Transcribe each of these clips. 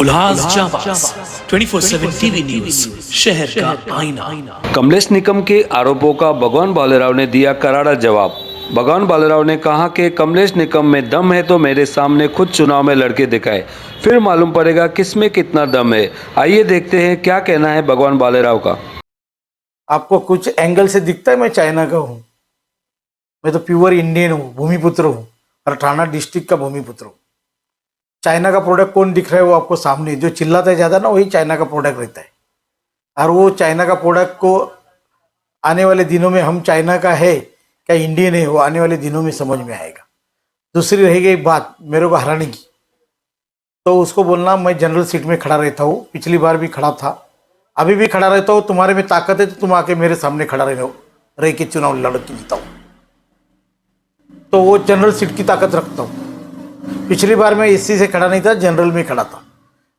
उल्लास जाबाज 24/7 TV news, शहर का आईना। कमलेश निकम के आरोपों का भगवान बालेराव ने दिया करारा जवाब। भगवान बालेराव ने कहा कि कमलेश निकम में दम है तो मेरे सामने खुद चुनाव में लड़के दिखाए, फिर मालूम पड़ेगा किसमें कितना दम है। आइए देखते हैं क्या कहना है भगवान बालेराव का। आपको कुछ एंगल से दिखता है मैं चाइना का हूँ? मैं तो प्योर इंडियन हूँ, भूमिपुत्र हूँ और ठाणा डिस्ट्रिक्ट का भूमिपुत्र हूँ। चाइना का प्रोडक्ट कौन दिख रहा है वो आपको सामने, जो चिल्लाता है ज़्यादा ना वही चाइना का प्रोडक्ट रहता है। और वो चाइना का प्रोडक्ट को आने वाले दिनों में हम चाइना का है क्या इंडियन है वो आने वाले दिनों में समझ में आएगा। दूसरी रहेगी एक बात मेरे को हराने की, तो उसको बोलना मैं जनरल सीट में खड़ा रहता हूँ, पिछली बार भी खड़ा था, अभी भी खड़ा रहता हूँ। तुम्हारे में ताकत है तो तुम आके मेरे सामने खड़ा रह के चुनाव लड़ के जीता हूँ, तो वो जनरल सीट की ताकत रखता हूँ। पिछली बार मैं एससी से खड़ा नहीं था, जनरल में खड़ा था,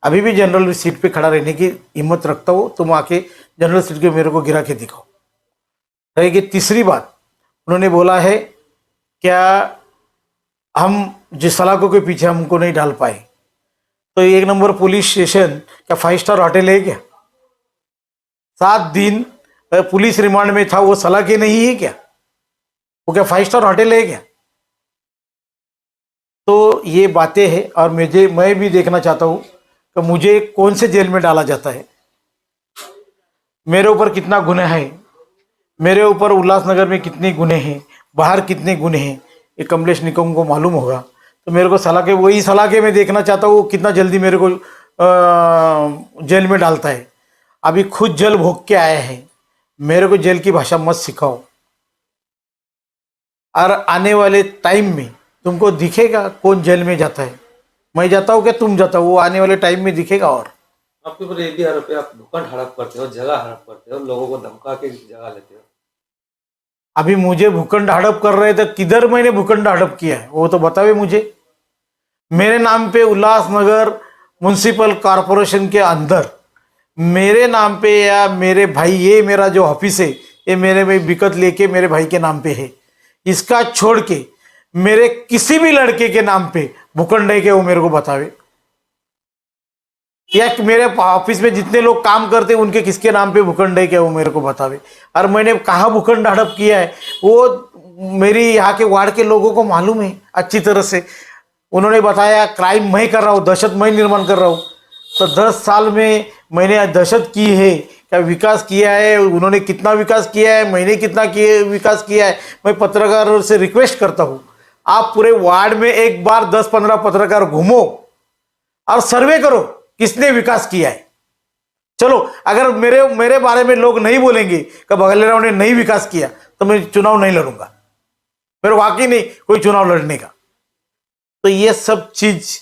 अभी भी जनरल सीट पे खड़ा रहने की हिम्मत रखता हूँ। तुम आके जनरल सीट के मेरे को गिरा के दिखाओ। रहेगी तीसरी बात, उन्होंने बोला है क्या हम जिस सलाखों के पीछे हमको नहीं डाल पाए, तो एक नंबर पुलिस स्टेशन क्या 5 स्टार होटल है क्या? 7 दिन पुलिस रिमांड में था, वो सलाखे नहीं है क्या? वो क्या 5 स्टार होटल है क्या? तो ये बातें हैं और मैं भी देखना चाहता हूँ कि मुझे कौन से जेल में डाला जाता है, मेरे ऊपर कितना गुनाह है, मेरे ऊपर उल्लासनगर में कितने गुनाह हैं, बाहर कितने गुनाह हैं, ये कमलेश निकम को मालूम होगा। तो मेरे को सलाखे, वही सलाखे मैं देखना चाहता हूँ कितना जल्दी मेरे को जेल में डालता है। अभी खुद जेल भोग के आया है, मेरे को जेल की भाषा मत सिखाओ। और आने वाले टाइम में तुमको दिखेगा कौन जेल में जाता है, मैं जाता हूँ क्या तुम जाता हो, वो आने वाले टाइम में दिखेगा। और आपके ऊपर ये भी आरोप है, आप भूखंड हड़प करते हो, जगह हड़प करते हो, लोगों को धमका के जगह लेते हो। अभी मुझे भूखंड हड़प कर रहे थे, किधर मैंने भूखंड हड़प किया है वो तो बतावे मुझे। मेरे नाम पे उल्लासनगर म्युनिसिपल कॉरपोरेशन के अंदर मेरे नाम पे या मेरे भाई, ये मेरा जो ऑफिस है ये मेरे में बिकत लेके मेरे भाई के नाम पे है, इसका छोड़ के मेरे किसी भी लड़के के नाम पे भूखंड है कि वो मेरे को बतावे, या मेरे ऑफिस में जितने लोग काम करते हैं उनके किसके नाम पे भूखंड है क्या वो मेरे को बतावे। और मैंने कहाँ भूखंड हड़प किया है वो मेरी यहाँ के वार्ड के लोगों को मालूम है अच्छी तरह से। उन्होंने बताया क्राइम मैं कर रहा हूँ, दहशत मैं निर्माण कर रहा हूँ। तो 10 साल में मैंने दहशत की है क्या, विकास किया है, उन्होंने कितना विकास किया है, मैंने कितना विकास किया है। मैं पत्रकारों से रिक्वेस्ट करता हूँ आप पूरे वार्ड में एक बार 10-15 पत्रकार घूमो और सर्वे करो किसने विकास किया है। चलो अगर मेरे बारे में लोग नहीं बोलेंगे कि बालेराव ने नहीं विकास किया तो मैं चुनाव नहीं लड़ूंगा, मेरे वाकई नहीं कोई चुनाव लड़ने का। तो ये सब चीज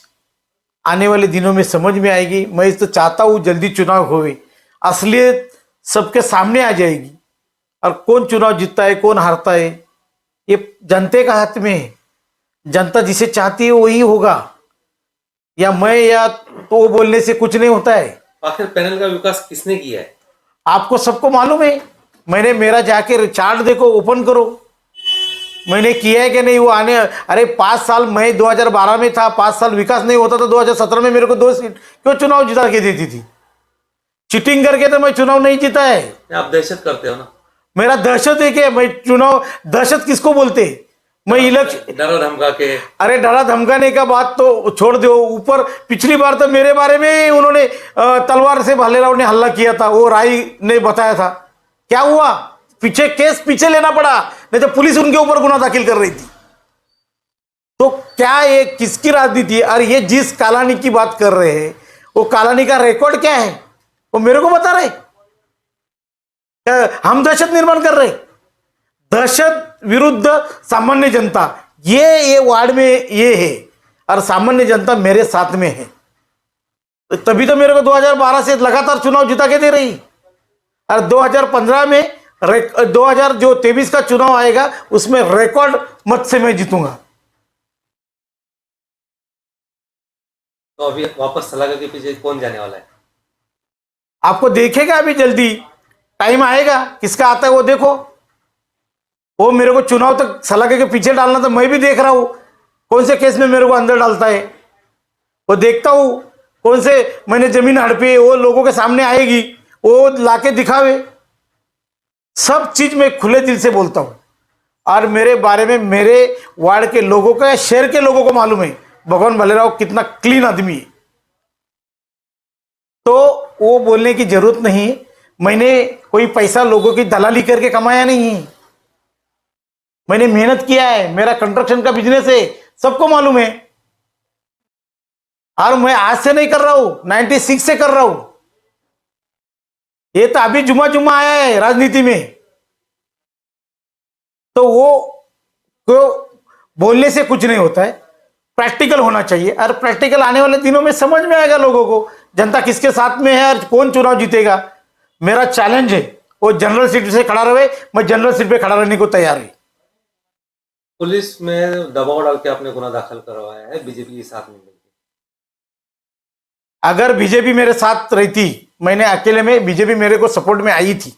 आने वाले दिनों में समझ में आएगी। मैं तो चाहता हूँ जल्दी चुनाव होवे, असलियत सबके सामने आ जाएगी और कौन चुनाव जीतता है कौन हारता है ये जनता का हाथ में है। जनता जिसे चाहती है वही होगा, या मैं या तो वो बोलने से कुछ नहीं होता है। आखिर पैनल का विकास किसने किया है? आपको सबको मालूम है, मैंने मेरा जाके चार्ट देखो, ओपन करो, मैंने किया है कि नहीं। वो आने, अरे 5 साल मैं 2012 में था, 5 साल विकास नहीं होता तो 2017 में मेरे को 2 सीट क्यों चुनाव जिता के देती थी? चीटिंग करके तो मैं चुनाव नहीं जीता है। आप दहशत करते हो ना? मेरा दहशत है कि मैं चुनाव, दहशत किसको बोलते? मैं इलेक्शन डरा धमका के, अरे डरा धमकाने का बात तो छोड़ दो। ऊपर पिछली बार तो मेरे बारे में उन्होंने तलवार से बालेराव ने हल्ला किया था, वो राय ने बताया था। क्या हुआ? पीछे केस पीछे लेना पड़ा, नहीं तो पुलिस उनके ऊपर गुना दाखिल कर रही थी। तो क्या ये किसकी राजनीति है? और ये जिस कालानी की बात कर रहे हैं वो कालानी का रिकॉर्ड क्या है वो मेरे को बता रहे। हम दहशत निर्माण कर रहे, दहशत विरुद्ध सामान्य जनता, ये वार्ड में ये है और सामान्य जनता मेरे साथ में है। तभी तो मेरे को 2012 से लगातार चुनाव जिता के दे रही। और 2015 में 2023 का चुनाव आएगा उसमें रिकॉर्ड मत से मैं जीतूंगा। तो अभी वापस सलाखों के पीछे कौन जाने वाला है? आपको देखेगा अभी जल्दी, टाइम आएगा, किसका आता है वो देखो। वो मेरे को चुनाव तक सलाखे के पीछे डालना तो मैं भी देख रहा हूं कौन से केस में मेरे को अंदर डालता है, वो देखता हूं कौन से मैंने जमीन हड़पी है, वो लोगों के सामने आएगी, वो लाके दिखावे। सब चीज मैं खुले दिल से बोलता हूँ और मेरे बारे में मेरे वार्ड के लोगों का या शहर के लोगों को मालूम है भगवान भालेराव कितना क्लीन आदमी है। तो वो बोलने की जरूरत नहीं। मैंने कोई पैसा लोगों की दलाली करके कमाया नहीं है, मैंने मेहनत किया है। मेरा कंस्ट्रक्शन का बिजनेस है, सबको मालूम है। और मैं आज से नहीं कर रहा हूं, 96 से कर रहा हूं। ये तो अभी जुमा जुमा आया है राजनीति में। तो वो को बोलने से कुछ नहीं होता है, प्रैक्टिकल होना चाहिए। और प्रैक्टिकल आने वाले दिनों में समझ में आएगा लोगों को जनता किसके साथ में है और कौन चुनाव जीतेगा। मेरा चैलेंज है वो जनरल सीट से खड़ा रहे, मैं जनरल सीट पे खड़ा रहने को तैयार हूं। पुलिस में दबाव डाल के आपने गुना दाखिल करवाया है बीजेपी के साथ में मिलकर। अगर बीजेपी मेरे साथ रहती, मैंने अकेले में, बीजेपी मेरे को सपोर्ट में आई थी,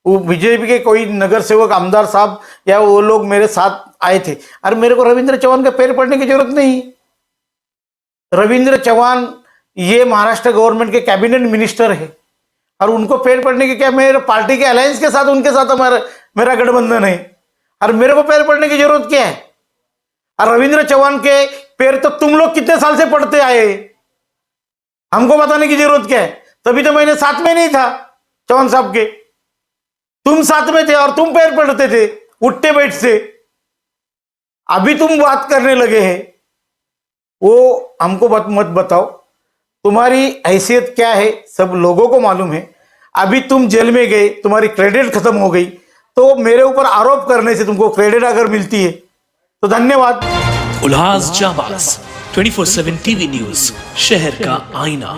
वो बीजेपी के कोई नगर सेवक आमदार साहब या वो लोग मेरे साथ आए थे। और मेरे को रविंद्र चौहान का पैर पड़ने की जरूरत नहीं। रविंद्र चौहान ये महाराष्ट्र गवर्नमेंट के कैबिनेट मिनिस्टर है और उनको पैर पड़ने की क्या, मेरे पार्टी के अलायंस के साथ उनके साथ मेरा गठबंधन है और मेरे को पैर पड़ने की जरूरत क्या है। और रविंद्र चौहान के पैर तो तुम लोग कितने साल से पड़ते आए, हमको बताने की जरूरत क्या है। तभी तो मैंने साथ में नहीं था चौहान साहब के, तुम साथ में थे और तुम पैर पड़ते थे उठते बैठते। अभी तुम बात करने लगे हैं, वो हमको मत बताओ। तुम्हारी हैसियत क्या है सब लोगों को मालूम है। अभी तुम जेल में गए, तुम्हारी क्रेडिट खत्म हो गई, तो मेरे ऊपर आरोप करने से तुमको क्रेडिट अगर मिलती है तो धन्यवाद। उल्हास जाबाज 24/7 टीवी न्यूज, शहर का आईना।